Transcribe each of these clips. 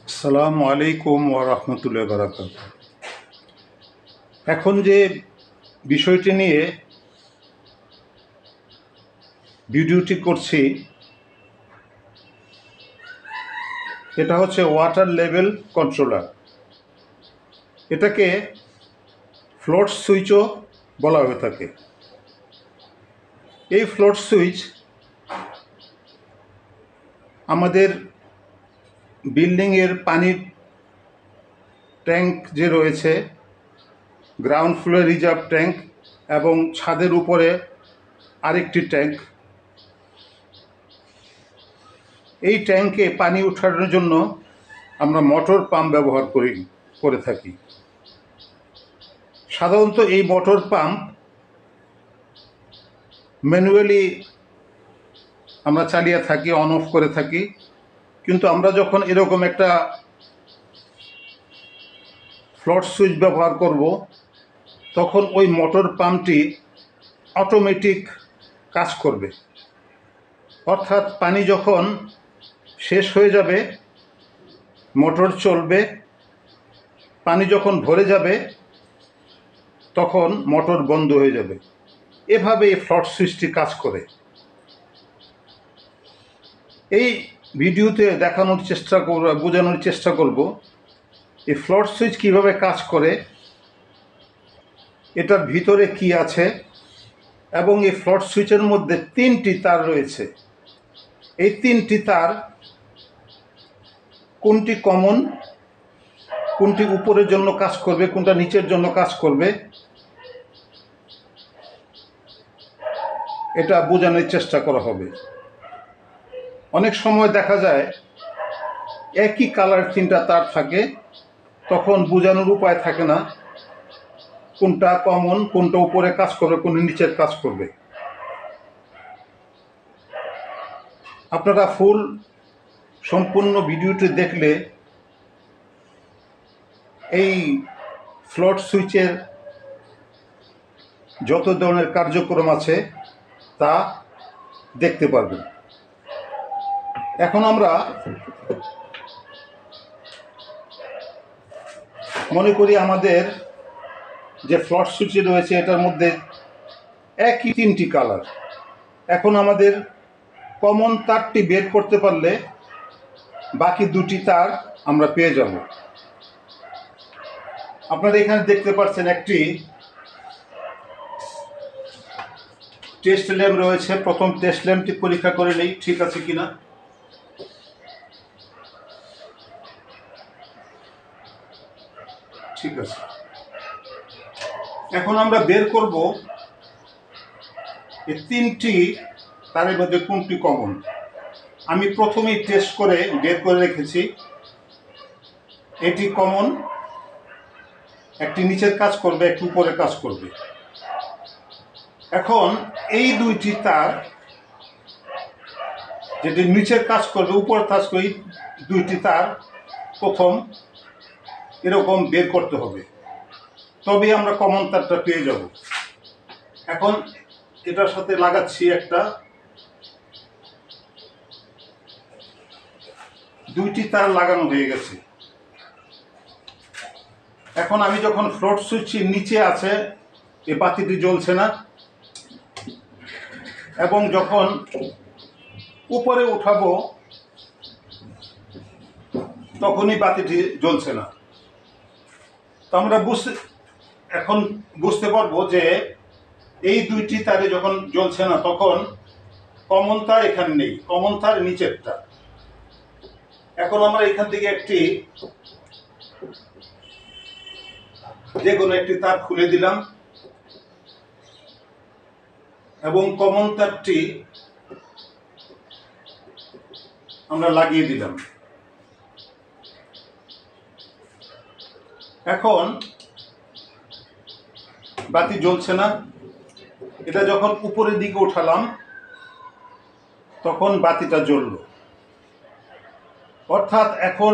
আসসালামু আলাইকুম ওয়া রাহমাতুল্লাহি ওয়া বারাকাতুহু। এখন যে বিষয়টি নিয়ে ভিডিওটি করছি এটা হচ্ছে ওয়াটার লেভেল কন্ট্রোলার। এটাকে ফ্লোট সুইচও বলা হয়ে থাকে। এই ফ্লোট সুইচ আমাদের বিল্ডিংয়ের পানির ট্যাঙ্ক যে রয়েছে, গ্রাউন্ড ফ্লোর রিজার্ভ ট্যাঙ্ক এবং ছাদের উপরে আরেকটি ট্যাঙ্ক, এই ট্যাঙ্কে পানি ওঠানোর জন্য আমরা মোটর পাম্প ব্যবহার করে থাকি। সাধারণত এই মোটর পাম্প ম্যানুয়ালি আমরা চালিয়ে থাকি, অন অফ করে থাকি। কিন্তু আমরা যখন এরকম একটা ফ্লোট সুইচ ব্যবহার করব, তখন ওই মোটর পাম্পটি অটোমেটিক কাজ করবে। অর্থাৎ পানি যখন শেষ হয়ে যাবে মোটর চলবে, পানি যখন ভরে যাবে তখন মোটর বন্ধ হয়ে যাবে। এভাবে এই ফ্লোট সুইচটি কাজ করে। এই ভিডিওতে বোঝানোর চেষ্টা করব এই ফ্লোট সুইচ কীভাবে কাজ করে, এটার ভিতরে কি আছে, এবং এই ফ্লোট সুইচের মধ্যে 3টি তার রয়েছে। এই 3টি তার কোনটি কমন, কোনটি উপরের জন্য কাজ করবে, কোনটা নিচের জন্য কাজ করবে, এটা বোঝানোর চেষ্টা করা হবে। অনেক সময় দেখা যায় একই কালার 3টা তার থাকে, তখন বোঝানোর উপায় থাকে না কোনটা কমন, কোনটা উপরে কাজ করবে, কোনটা নিচের কাজ করবে। আপনারা সম্পূর্ণ ভিডিওটি দেখলে এই ফ্লোট সুইচের যত ধরনের কার্যক্রম আছে তা দেখতে পারবেন। এখন আমরা মনে করি আমাদের যে ফ্লোট সুইচ রয়েছে এটার মধ্যে একই 3টি কালার। এখন আমাদের কমন তারটি বের করতে পারলে বাকি 2টি তার আমরা পেয়ে যাব। আপনারা এখানে দেখতে পাচ্ছেন একটি টেস্ট ল্যাম্প রয়েছে। প্রথম টেস্ট ল্যাম্পটি পরীক্ষা করে নেই ঠিক আছে কিনা। ঠিক আছে। এখন আমরা বের করব এই 3টি তারের মধ্যে কোনটি কমন। আমি প্রথমেই টেস্ট করে বের করে রেখেছি। এটি কমন, একটি নিচের কাজ করবে, একটি উপরে কাজ করবে। এখন এই 2টি তার, যেটি নিচের কাজ করবে উপরে কাজ করবে, 2টি তার প্রথম এরকম বের করতে হবে, তবে আমরা কমন তারটা পেয়ে যাব। এখন এটার সাথে লাগাচ্ছি একটা, 2টি তার লাগানো হয়ে গেছে। এখন আমি যখন ফ্লোট সুইচ নিচে আছে, এই বাতিটি জ্বলছে না, এবং যখন উপরে উঠাবো তখনই বাতিটি জ্বলছে না। তো আমরা এখন বুঝতে পারবো যে এই 2টি তারে যখন জ্বলছে না তখন কমন তার এখানে নেই, কমন তার নিচেরটা। এখন আমরা এখান থেকে যে কোনো একটি তার খুলে দিলাম এবং কমন তারটি আমরা লাগিয়ে দিলাম। এখন বাতি জ্বলছে না। এটা যখন উপরের দিকে উঠালাম তখন বাতিটা জ্বলল। অর্থাৎ এখন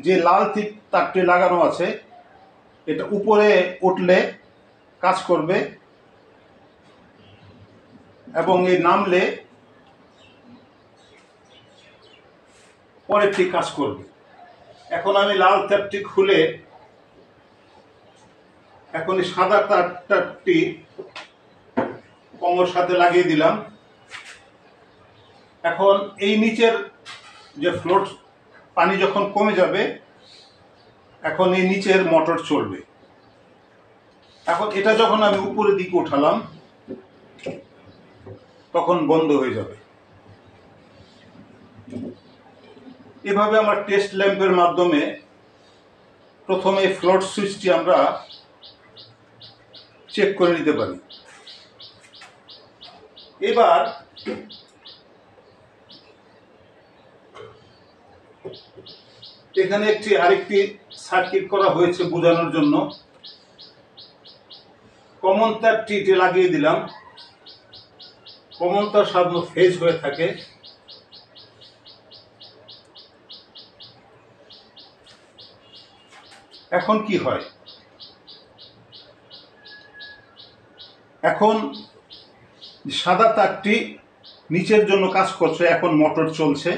যে লাল তারটি লাগানো আছে এটা উপরে উঠলে কাজ করবে এবং এই নামলে পরেরটি কাজ করবে। এখন আমি লাল তারটি খুলে এখন এই সাদা তারটি কমর সাথে লাগিয়ে দিলাম। এখন এই নিচের যে ফ্লোর পানি যখন কমে যাবে, এখন এই নিচের মোটর চলবে। এখন এটা যখন আমি উপরের দিকে উঠালাম তখন বন্ধ হয়ে যাবে। এভাবে আমরা টেস্ট ল্যাম্পের মাধ্যমে প্রথমে ফ্লোট সুইচটি আমরা চেক করে নিতে পারি। এবার এখানে আরেকটি সার্কিট করা হয়েছে বোঝানোর জন্য। কমন তারটি লাগিয়ে দিলাম। কমন তার সাধারণত ফেজ হয়ে থাকে। এখন কি হয়, এখন সাদা তারটি নিচের জন্য কাজ করছে, এখন মোটর চলছে।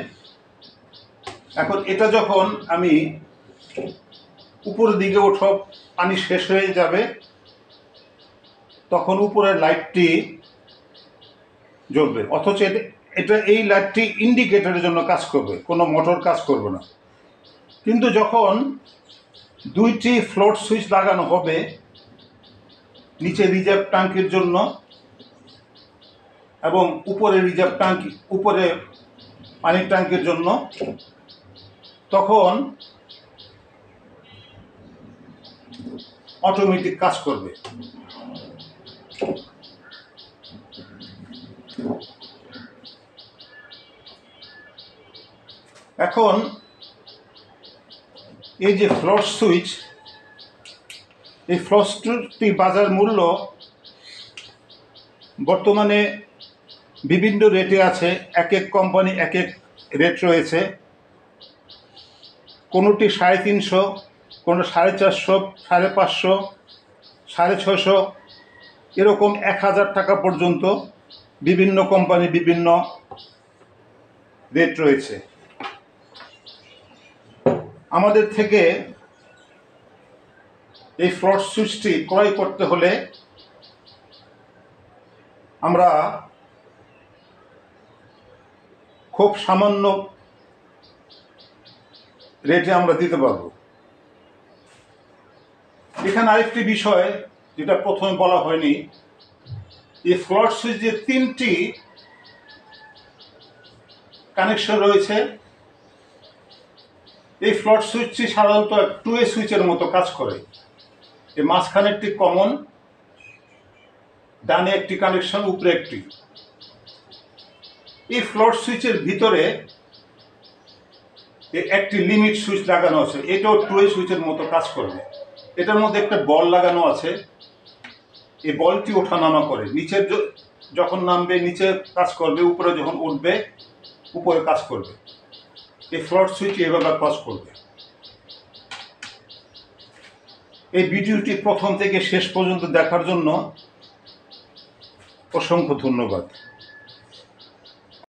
এখন এটা যখন আমি উপরের দিকে উঠব, পানি শেষ হয়ে যাবে, তখন উপরের লাইটটি জ্বলবে। অথচ এটা এই লাইটটি ইন্ডিকেটরের জন্য কাজ করবে, কোনো মোটর কাজ করবে না। কিন্তু যখন দুইটি ফ্লোট সুইচ লাগানো হবে, নিচে রিজার্ভ ট্যাঙ্কির জন্য এবং উপরে রিজার্ভ ট্যাঙ্কি, উপরে পানির ট্যাঙ্কির জন্য, তখন অটোমেটিক কাজ করবে। এখন এই যে ফ্লোট সুইচ, এই ফ্লোট সুইচটি বাজার মূল্য বর্তমানে বিভিন্ন রেটে আছে। এক এক কোম্পানি এক এক রেট রয়েছে। কোনোটি 350, কোনো 450, 550, 650, এরকম 1000 টাকা পর্যন্ত বিভিন্ন কোম্পানি বিভিন্ন রেট রয়েছে। আমাদের থেকে এই ফ্লোট সুইচটি ক্রয় করতে হলে আমরা খুব সামান্য রেটে আমরা দিতে পারব। এখানে আরেকটি বিষয় যেটা প্রথমে বলা হয়নি, এই ফ্লোট সুইচের 3টি কানেকশন রয়েছে। এই ফ্লোট সুইচটি সাধারণত 2A সুইচের মতো কাজ করে। এই মাঝখানে একটি কমন, ডানে একটি কানেকশন, উপরে একটি। এই ফ্লোট সুইচের ভিতরে একটি লিমিট সুইচ লাগানো আছে, এটাও 2A সুইচের মতো কাজ করবে। এটার মধ্যে একটা বল লাগানো আছে, এই বলটি ওঠানামা করে। নিচের যখন নামবে নিচে কাজ করবে, উপরে যখন উঠবে উপরে কাজ করবে। এই ফ্লোট সুইচ এভাবে কাজ করবে। এই ভিডিওটি প্রথম থেকে শেষ পর্যন্ত দেখার জন্য অসংখ্য ধন্যবাদ।